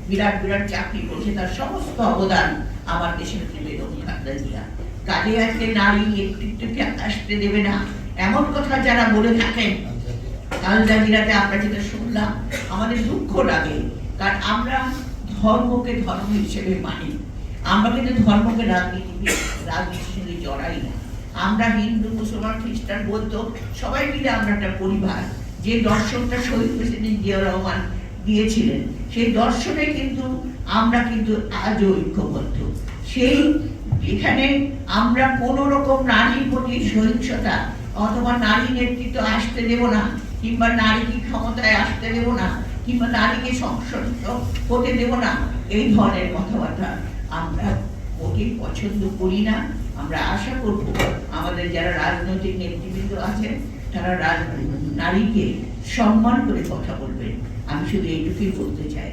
বিরাট বিরাট চাকরি করছে, তার সমস্ত অবদান আমার দেশের বেগম খালেদা জিয়া। কাজে আজকে নারী নেতৃত্বকে আসতে দেবে না এমন কথা যারা বলে থাকেন, খালেদা জিয়াতে আমরা যেটা শুনলাম আমাদের দুঃখ লাগে। কারণ আমরা ধর্মকে ধর্ম হিসেবে মানি, আমরা কিন্তু ধর্মকে রাজনীতির সঙ্গে জড়াই না। আমরা হিন্দু, মুসলমান, খ্রিস্টান, বৌদ্ধ সবাই মিলে আমরা একটা পরিবার। যে দর্শনটা শহীদ প্রেসিডেন্ট জিয়াউর রহমান দিয়েছিলেন সেই দর্শনে কিন্তু আমরা কিন্তু আজও ঐক্যবদ্ধ। সেই এখানে আমরা কোন রকম নারীর প্রতি সহিংসতা অথবা নারী নেতৃত্ব আসতে দেব না, কিংবা নারীকে ক্ষমতায় আসতে দেব না, কিংবা নারীকে সংসদ হতে দেব না, এই ধরনের কথাবার্তা আমরা মোটেই পছন্দ করি না। আমরা আশা করব আমাদের যারা রাজনৈতিক নেতৃবৃন্দ আছেন তারা নারীকে সম্মান করে কথা বলবেন। আমি শুধু এইটুকুই বলতে চাই।